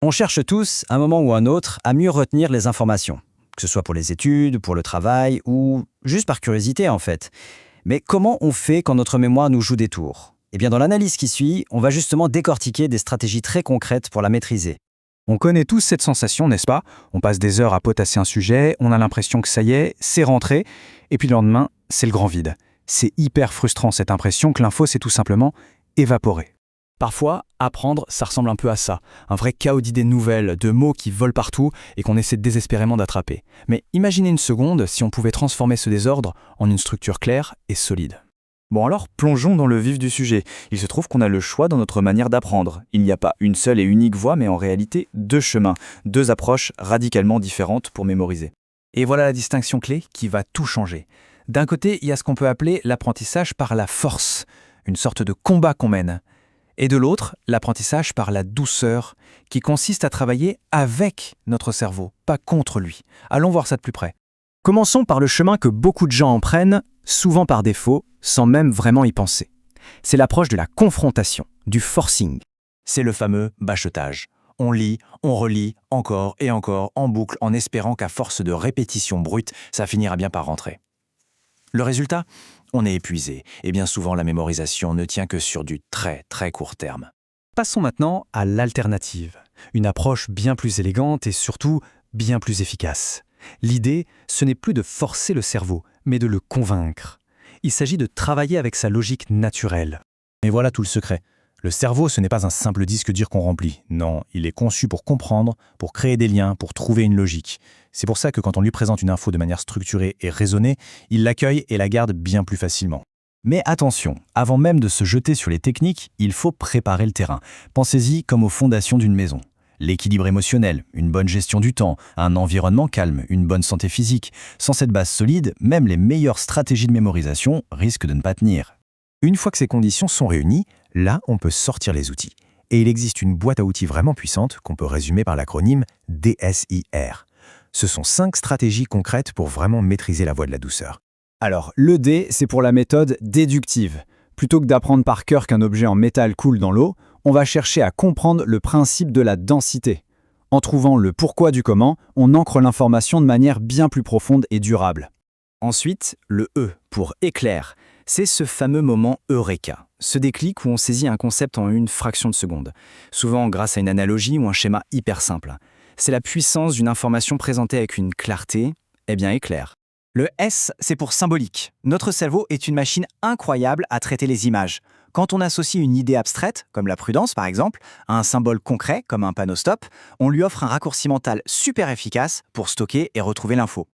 On cherche tous, à un moment ou un autre, à mieux retenir les informations, que ce soit pour les études, pour le travail ou juste par curiosité en fait. Mais comment on fait quand notre mémoire nous joue des tours? Eh bien dans l'analyse qui suit, on va justement décortiquer des stratégies très concrètes pour la maîtriser. On connaît tous cette sensation, n'est-ce pas? On passe des heures à potasser un sujet, on a l'impression que ça y est, c'est rentré, et puis le lendemain, c'est le grand vide. C'est hyper frustrant cette impression que l'info s'est tout simplement évaporée. Parfois, apprendre, ça ressemble un peu à ça. Un vrai chaos d'idées nouvelles, de mots qui volent partout et qu'on essaie désespérément d'attraper. Mais imaginez une seconde si on pouvait transformer ce désordre en une structure claire et solide. Bon alors, plongeons dans le vif du sujet. Il se trouve qu'on a le choix dans notre manière d'apprendre. Il n'y a pas une seule et unique voie, mais en réalité, deux chemins, deux approches radicalement différentes pour mémoriser. Et voilà la distinction clé qui va tout changer. D'un côté, il y a ce qu'on peut appeler l'apprentissage par la force, une sorte de combat qu'on mène. Et de l'autre, l'apprentissage par la douceur, qui consiste à travailler avec notre cerveau, pas contre lui. Allons voir ça de plus près. Commençons par le chemin que beaucoup de gens empruntent, souvent par défaut, sans même vraiment y penser. C'est l'approche de la confrontation, du forcing. C'est le fameux bachotage. On lit, on relit, encore et encore, en boucle, en espérant qu'à force de répétitions brutes, ça finira bien par rentrer. Le résultat? On est épuisé, et bien souvent la mémorisation ne tient que sur du très très court terme. Passons maintenant à l'alternative, une approche bien plus élégante et surtout bien plus efficace. L'idée, ce n'est plus de forcer le cerveau, mais de le convaincre. Il s'agit de travailler avec sa logique naturelle. Mais voilà tout le secret. Le cerveau, ce n'est pas un simple disque dur qu'on remplit. Non, il est conçu pour comprendre, pour créer des liens, pour trouver une logique. C'est pour ça que quand on lui présente une info de manière structurée et raisonnée, il l'accueille et la garde bien plus facilement. Mais attention, avant même de se jeter sur les techniques, il faut préparer le terrain. Pensez-y comme aux fondations d'une maison. L'équilibre émotionnel, une bonne gestion du temps, un environnement calme, une bonne santé physique. Sans cette base solide, même les meilleures stratégies de mémorisation risquent de ne pas tenir. Une fois que ces conditions sont réunies, là, on peut sortir les outils. Et il existe une boîte à outils vraiment puissante qu'on peut résumer par l'acronyme DSIR. Ce sont 5 stratégies concrètes pour vraiment maîtriser la voie de la douceur. Alors, le D, c'est pour la méthode déductive. Plutôt que d'apprendre par cœur qu'un objet en métal coule dans l'eau, on va chercher à comprendre le principe de la densité. En trouvant le pourquoi du comment, on ancre l'information de manière bien plus profonde et durable. Ensuite, le E pour éclair. C'est ce fameux moment eureka, ce déclic où on saisit un concept en une fraction de seconde, souvent grâce à une analogie ou un schéma hyper simple. C'est la puissance d'une information présentée avec une clarté, éclair. Le S, c'est pour symbolique. Notre cerveau est une machine incroyable à traiter les images. Quand on associe une idée abstraite, comme la prudence par exemple, à un symbole concret, comme un panneau stop, on lui offre un raccourci mental super efficace pour stocker et retrouver l'info.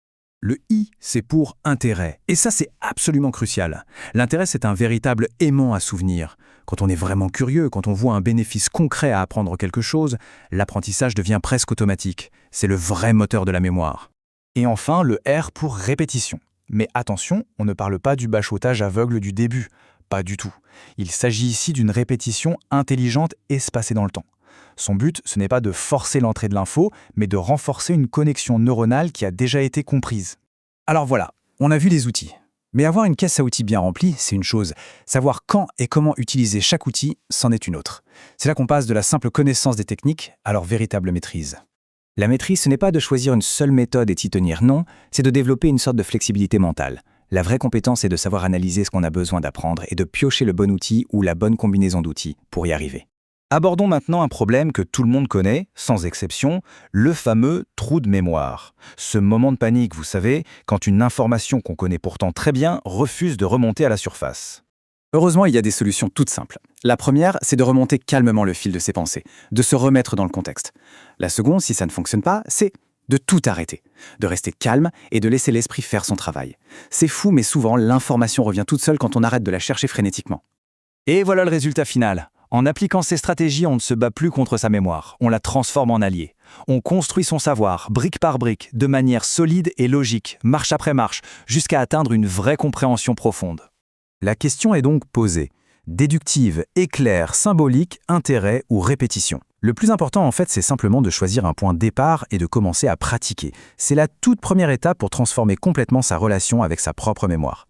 Le I, c'est pour intérêt. Et ça, c'est absolument crucial. L'intérêt, c'est un véritable aimant à souvenir. Quand on est vraiment curieux, quand on voit un bénéfice concret à apprendre quelque chose, l'apprentissage devient presque automatique. C'est le vrai moteur de la mémoire. Et enfin, le R pour répétition. Mais attention, on ne parle pas du bachotage aveugle du début. Pas du tout. Il s'agit ici d'une répétition intelligente espacée dans le temps. Son but, ce n'est pas de forcer l'entrée de l'info, mais de renforcer une connexion neuronale qui a déjà été comprise. Alors voilà, on a vu les outils. Mais avoir une caisse à outils bien remplie, c'est une chose. Savoir quand et comment utiliser chaque outil, c'en est une autre. C'est là qu'on passe de la simple connaissance des techniques à leur véritable maîtrise. La maîtrise, ce n'est pas de choisir une seule méthode et d'y tenir, non, c'est de développer une sorte de flexibilité mentale. La vraie compétence est de savoir analyser ce qu'on a besoin d'apprendre et de piocher le bon outil ou la bonne combinaison d'outils pour y arriver. Abordons maintenant un problème que tout le monde connaît, sans exception, le fameux trou de mémoire. Ce moment de panique, vous savez, quand une information qu'on connaît pourtant très bien refuse de remonter à la surface. Heureusement, il y a des solutions toutes simples. La première, c'est de remonter calmement le fil de ses pensées, de se remettre dans le contexte. La seconde, si ça ne fonctionne pas, c'est de tout arrêter, de rester calme et de laisser l'esprit faire son travail. C'est fou, mais souvent, l'information revient toute seule quand on arrête de la chercher frénétiquement. Et voilà le résultat final. En appliquant ces stratégies, on ne se bat plus contre sa mémoire, on la transforme en allié. On construit son savoir, brique par brique, de manière solide et logique, marche après marche, jusqu'à atteindre une vraie compréhension profonde. La question est donc posée. Déductive, éclair, symbolique, intérêt ou répétition. Le plus important, en fait, c'est simplement de choisir un point de départ et de commencer à pratiquer. C'est la toute première étape pour transformer complètement sa relation avec sa propre mémoire.